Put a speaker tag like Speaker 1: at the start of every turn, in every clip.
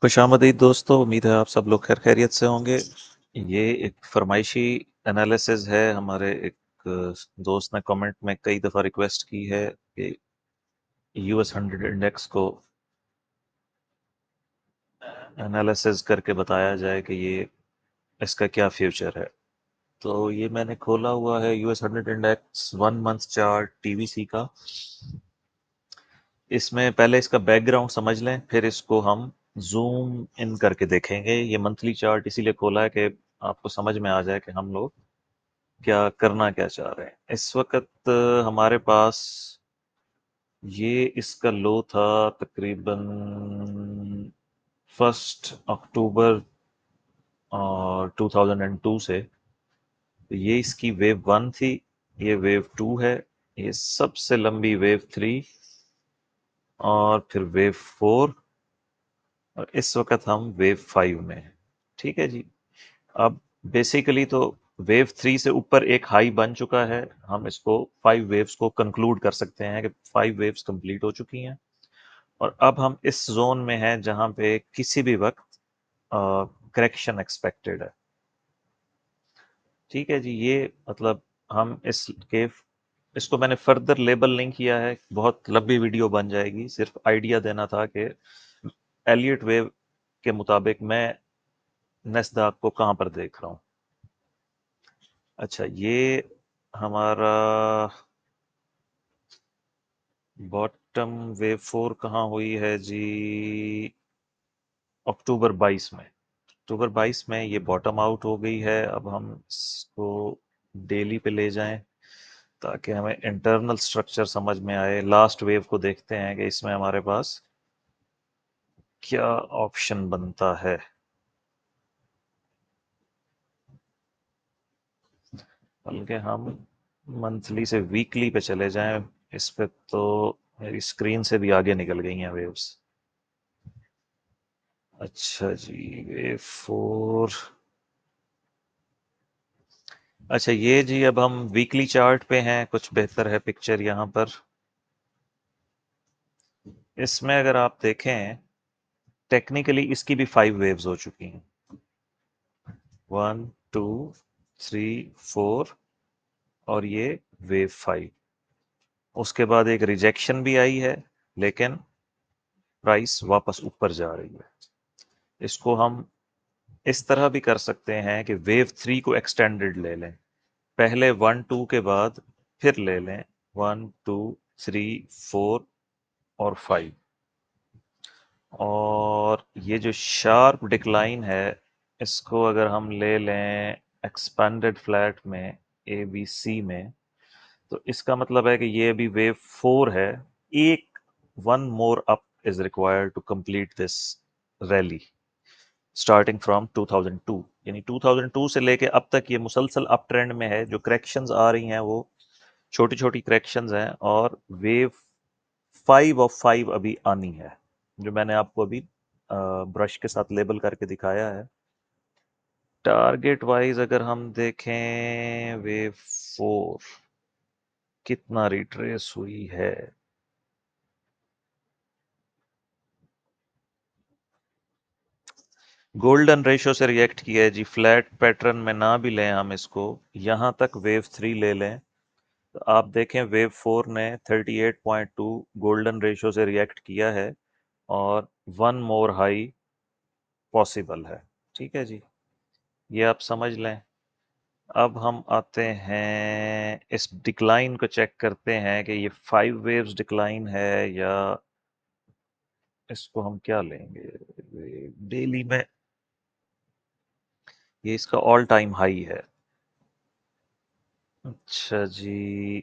Speaker 1: खुशामदीद दोस्तों, उम्मीद है आप सब लोग खैरियत से होंगे। ये एक फरमाइशी एनालिसिस है। हमारे एक दोस्त ने कमेंट में कई दफ़ा रिक्वेस्ट की है कि यूएस 100 इंडेक्स को एनालिसिस करके बताया जाए कि ये इसका क्या फ्यूचर है। तो ये मैंने खोला हुआ है US 100 index 1 month chart TVC का। इसमें पहले इसका बैकग्राउंड समझ लें, फिर इसको हम जूम इन करके देखेंगे। ये मंथली चार्ट इसीलिए खोला है कि आपको समझ में आ जाए कि हम लोग क्या चाह रहे हैं। इस वक्त हमारे पास ये इसका लो था तकरीबन 1 अक्टूबर और 2002 से। तो ये इसकी वेव 1 थी, ये वेव 2 है, ये सबसे लंबी वेव 3 और फिर वेव 4 और इस वक्त हम वेव 5 में हैं। ठीक है जी। अब बेसिकली तो वेव 3 से ऊपर एक हाई बन चुका है। हम इसको 5 वेव्स को कंक्लूड कर सकते हैं कि 5 वेव्स कंप्लीट हो चुकी हैं और अब हम इस जोन में हैं जहां पे किसी भी वक्त करेक्शन एक्सपेक्टेड है। ठीक है जी। ये मतलब हम इसको मैंने फर्दर लेबल नहीं किया है, बहुत लंबी वीडियो बन जाएगी। सिर्फ आइडिया देना था कि एलियट वेव के मुताबिक मैं नस्दाक को कहां पर देख रहा हूं। अच्छा, ये हमारा बॉटम वेव 4 कहाँ हुई है जी? अक्टूबर 22 में। अक्टूबर 22 में ये बॉटम आउट हो गई है। अब हम इसको डेली पे ले जाएं ताकि हमें इंटरनल स्ट्रक्चर समझ में आए। लास्ट वेव को देखते हैं कि इसमें हमारे पास क्या ऑप्शन बनता है। बल्कि हम मंथली से वीकली पे चले जाएं। इस पे तो मेरी स्क्रीन से भी आगे निकल गई हैं वेव्स। अच्छा जी, वेव 4। अच्छा ये जी, अब हम वीकली चार्ट पे हैं, कुछ बेहतर है पिक्चर यहाँ पर। इसमें अगर आप देखें टेक्निकली इसकी भी 5 वेव्स हो चुकी हैं। 1 2 3 4 और ये वेव 5। उसके बाद एक रिजेक्शन भी आई है, लेकिन प्राइस वापस ऊपर जा रही है। इसको हम इस तरह भी कर सकते हैं कि वेव 3 को एक्सटेंडेड ले लें। पहले 1 2 के बाद फिर ले लें 1 2 3 4 और 5। और ये जो शार्प डिक्लाइन है, इसको अगर हम ले लें एक्सपेंडेड फ्लैट में ए बी सी में, तो इसका मतलब है कि ये अभी वेव 4 है। एक one more up is required to complete this rally starting from 2002। यानी 2002 से लेके अब तक ये मुसलसल अप ट्रेंड में है। जो करेक्शंस आ रही हैं वो छोटी छोटी करेक्शंस हैं और वेव 5 अभी आनी है, जो मैंने आपको अभी ब्रश के साथ लेबल करके दिखाया है। टारगेट वाइज अगर हम देखें वेव 4 कितना रिट्रेस हुई है। गोल्डन रेशो से रिएक्ट किया है जी। फ्लैट पैटर्न में ना भी लें हम इसको, यहां तक वेव 3 ले लें तो आप देखें वेव 4 ने 38.2 गोल्डन रेशो से रिएक्ट किया है और वन मोर हाई पॉसिबल है। ठीक है जी, ये आप समझ लें। अब हम आते हैं इस डिक्लाइन को चेक करते हैं कि ये 5 वेव्स डिक्लाइन है या इसको हम क्या लेंगे डेली में। ये इसका ऑल टाइम हाई है। अच्छा जी,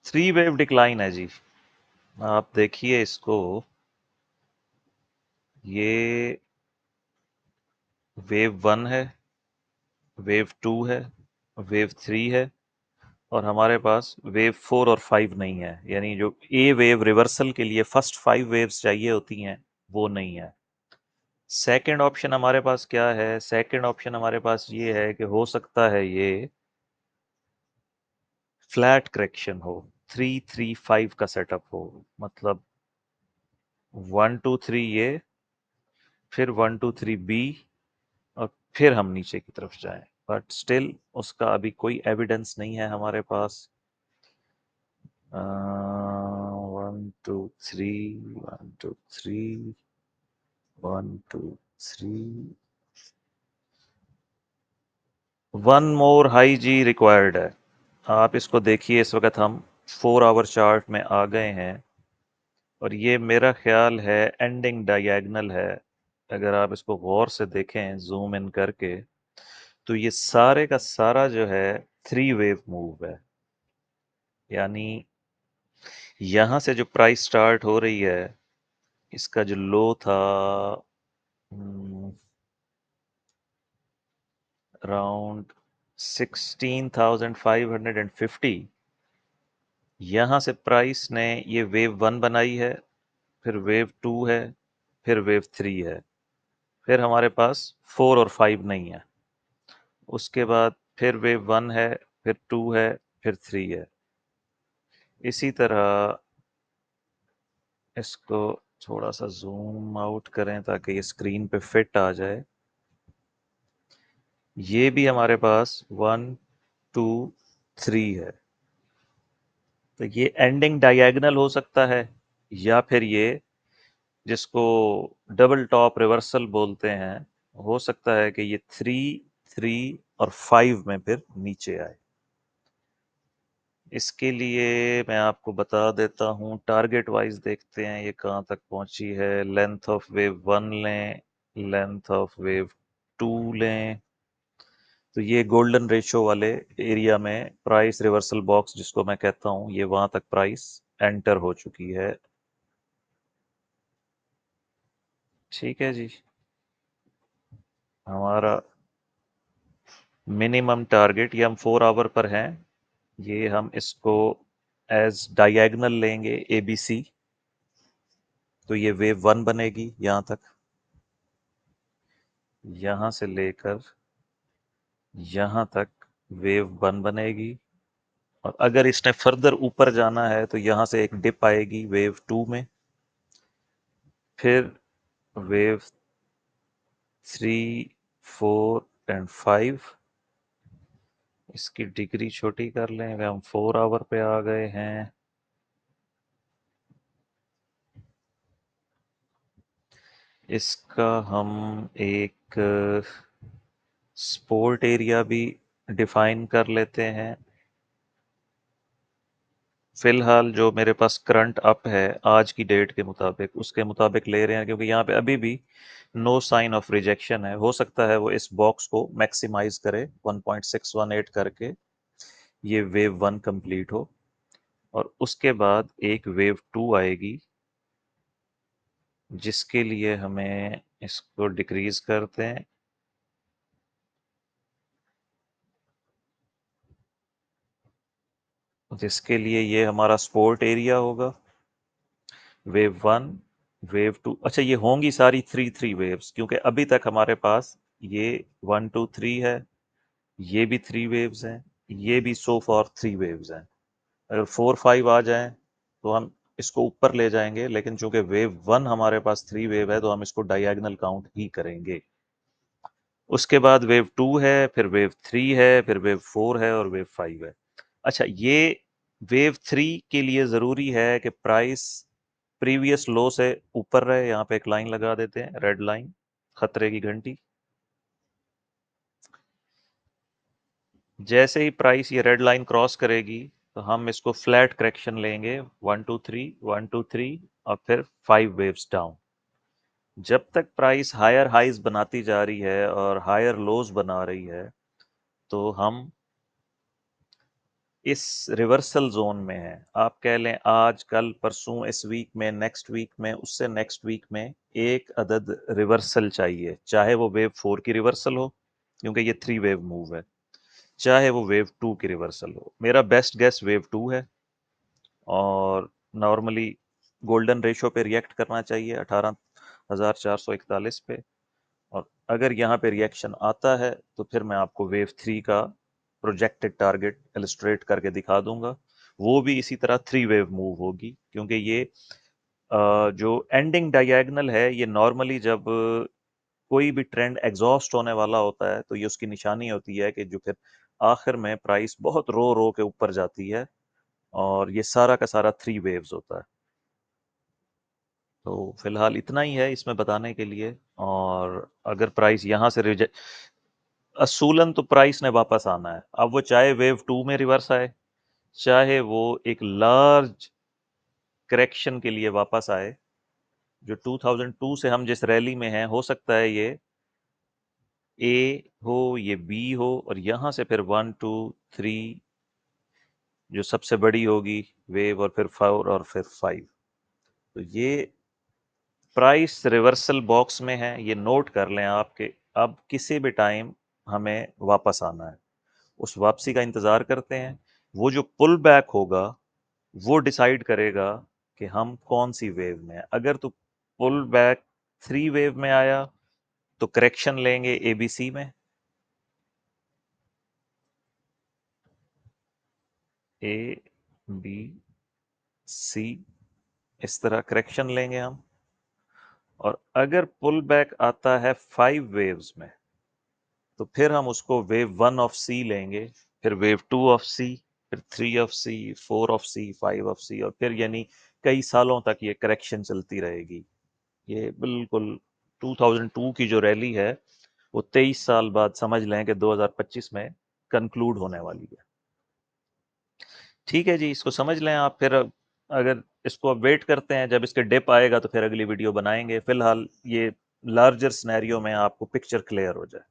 Speaker 1: 3 वेव डिक्लाइन है जी। आप देखिए इसको, ये वेव 1 है, वेव 2 है, वेव 3 है और हमारे पास वेव 4 और 5 नहीं है। यानी जो ए वेव रिवर्सल के लिए फर्स्ट 5 वेव्स चाहिए होती हैं वो नहीं है। सेकंड ऑप्शन हमारे पास क्या है? सेकंड ऑप्शन हमारे पास ये है कि हो सकता है ये फ्लैट करेक्शन हो। 3-3-5 का सेटअप हो, मतलब 1-2-3 ये, फिर 1-2-3 बी, और फिर हम नीचे की तरफ जाएं, बट स्टिल उसका अभी कोई एविडेंस नहीं है हमारे पास। 1-2-3, 1-2-3, 1-2-3, वन मोर हाई जी रिक्वायर्ड है। आप इसको देखिए, इस वक्त हम 4 आवर चार्ट में आ गए हैं, और ये मेरा ख्याल है एंडिंग डायगोनल है। अगर आप इसको गौर से देखें जूम इन करके, तो ये सारे का सारा जो है 3 वेव मूव है। यानी यहां से जो प्राइस स्टार्ट हो रही है, इसका जो लो था अराउंड 16,550, यहां से प्राइस ने ये वेव 1 बनाई है, फिर वेव 2 है, फिर वेव 3 है, फिर हमारे पास 4 और 5 नहीं है। उसके बाद फिर वेव 1 है, फिर 2 है, फिर 3 है। इसी तरह इसको थोड़ा सा जूम आउट करें ताकि ये स्क्रीन पे फिट आ जाए। ये भी हमारे पास 1-2-3 है। तो ये एंडिंग डायगोनल हो सकता है, या फिर ये जिसको डबल टॉप रिवर्सल बोलते हैं, हो सकता है कि ये 3-3 और 5 में फिर नीचे आए। इसके लिए मैं आपको बता देता हूँ, टारगेट वाइज देखते हैं ये कहाँ तक पहुंची है। लेंथ ऑफ वेव 1 लें, लेंथ ऑफ वेव 2 लें, तो ये गोल्डन रेशियो वाले एरिया में प्राइस रिवर्सल बॉक्स जिसको मैं कहता हूँ, ये वहां तक प्राइस एंटर हो चुकी है। ठीक है जी, हमारा मिनिमम टारगेट, ये हम 4 आवर पर हैं, ये हम इसको एज डायगोनल लेंगे ए बी सी। तो ये वेव 1 बनेगी यहां तक, यहां से लेकर यहां तक वेव 1 बनेगी, और अगर इसने फर्दर ऊपर जाना है तो यहां से एक डिप आएगी वेव 2 में, फिर वेव 3, 4 एंड 5। इसकी डिग्री छोटी कर लें, अगर हम 4 आवर पे आ गए हैं। इसका हम एक स्पोर्ट एरिया भी डिफाइन कर लेते हैं। फिलहाल जो मेरे पास करंट अप है आज की डेट के मुताबिक, उसके मुताबिक ले रहे हैं, क्योंकि यहाँ पे अभी भी नो साइन ऑफ रिजेक्शन है। हो सकता है वो इस बॉक्स को मैक्सिमाइज करे 1.618 करके, ये वेव 1 कंप्लीट हो, और उसके बाद एक वेव 2 आएगी, जिसके लिए हमें इसको डिक्रीज करते हैं। जिसके लिए ये हमारा सपोर्ट एरिया होगा, वेव 1, वेव 2। अच्छा, ये होंगी सारी 3-3 वेव्स, क्योंकि अभी तक हमारे पास ये 1-2-3 है, ये भी 3 वेव्स हैं, ये भी सो फॉर 3 वेव्स हैं। अगर 4-5 आ जाएं तो हम इसको ऊपर ले जाएंगे, लेकिन चूंकि वेव 1 हमारे पास 3 वेव है, तो हम इसको डायगोनल काउंट ही करेंगे। उसके बाद वेव 2 है, फिर वेव 3 है, फिर वेव 4 है, और वेव 5 है। अच्छा, ये वेव 3 के लिए ज़रूरी है कि प्राइस प्रीवियस लो से ऊपर रहे। यहाँ पे एक लाइन लगा देते हैं, रेड लाइन, खतरे की घंटी। जैसे ही प्राइस ये रेड लाइन क्रॉस करेगी, तो हम इसको फ्लैट करेक्शन लेंगे, 1-2-3, 1-2-3, और फिर 5 वेव्स डाउन। जब तक प्राइस हायर हाइज बनाती जा रही है और हायर लोज बना रही है, तो हम इस रिवर्सल जोन में है। आप कह लें आज, कल, परसों, इस वीक में, नेक्स्ट वीक में, उससे नेक्स्ट वीक में एक अदद रिवर्सल चाहिए, चाहे वो वेव 4 की रिवर्सल हो, क्योंकि ये 3 वेव मूव है, चाहे वो वेव 2 की रिवर्सल हो। मेरा बेस्ट गेस वेव 2 है, और नॉर्मली गोल्डन रेशो पे रिएक्ट करना चाहिए 18,441 पे। और अगर यहाँ पे रिएक्शन आता है, तो फिर मैं आपको वेव 3 का प्रोजेक्टेड टारगेट इलस्ट्रेट करके दिखा दूंगा। वो भी इसी तरह 3 वेव मूव होगी, क्योंकि ये जो एंडिंग डायगोनल है, ये नॉर्मली जब कोई भी ट्रेंड एग्जॉस्ट होने वाला होता है तो ये उसकी निशानी होती है कि जो फिर आखिर में प्राइस बहुत रो रो के ऊपर जाती है, और ये सारा का सारा 3 वेव्स होता है। तो फिलहाल इतना ही है इसमें बताने के लिए। और अगर प्राइस यहाँ से रिजेक्ट, असूलन तो प्राइस ने वापस आना है, अब वो चाहे वेव 2 में रिवर्स आए, चाहे वो एक लार्ज करेक्शन के लिए वापस आए, जो 2002 से हम जिस रैली में हैं, हो सकता है ये ए हो, ये बी हो, और यहां से फिर 1 2 3 जो सबसे बड़ी होगी वेव, और फिर 4, और फिर 5। तो ये प्राइस रिवर्सल बॉक्स में है, ये नोट कर लें आपके। अब किसी भी टाइम हमें वापस आना है, उस वापसी का इंतजार करते हैं। वो जो पुल बैक होगा वो डिसाइड करेगा कि हम कौन सी वेव में हैं। अगर तो पुल बैक 3 वेव में आया तो करेक्शन लेंगे एबीसी में, ए बी सी, इस तरह करेक्शन लेंगे हम। और अगर पुल बैक आता है 5 वेव्स में, तो फिर हम उसको वेव 1 ऑफ सी लेंगे, फिर वेव 2 ऑफ सी, फिर 3 of C, 4 of C, 5 of C, और फिर यानी कई सालों तक ये करेक्शन चलती रहेगी। ये बिल्कुल 2002 की जो रैली है वो 23 साल बाद समझ लें कि 2025 में कंक्लूड होने वाली है। ठीक है जी, इसको समझ लें आप। फिर अगर इसको अब वेट करते हैं, जब इसके डिप आएगा तो फिर अगली वीडियो बनाएंगे। फिलहाल ये लार्जर सिनेरियो में आपको पिक्चर क्लियर हो जाए।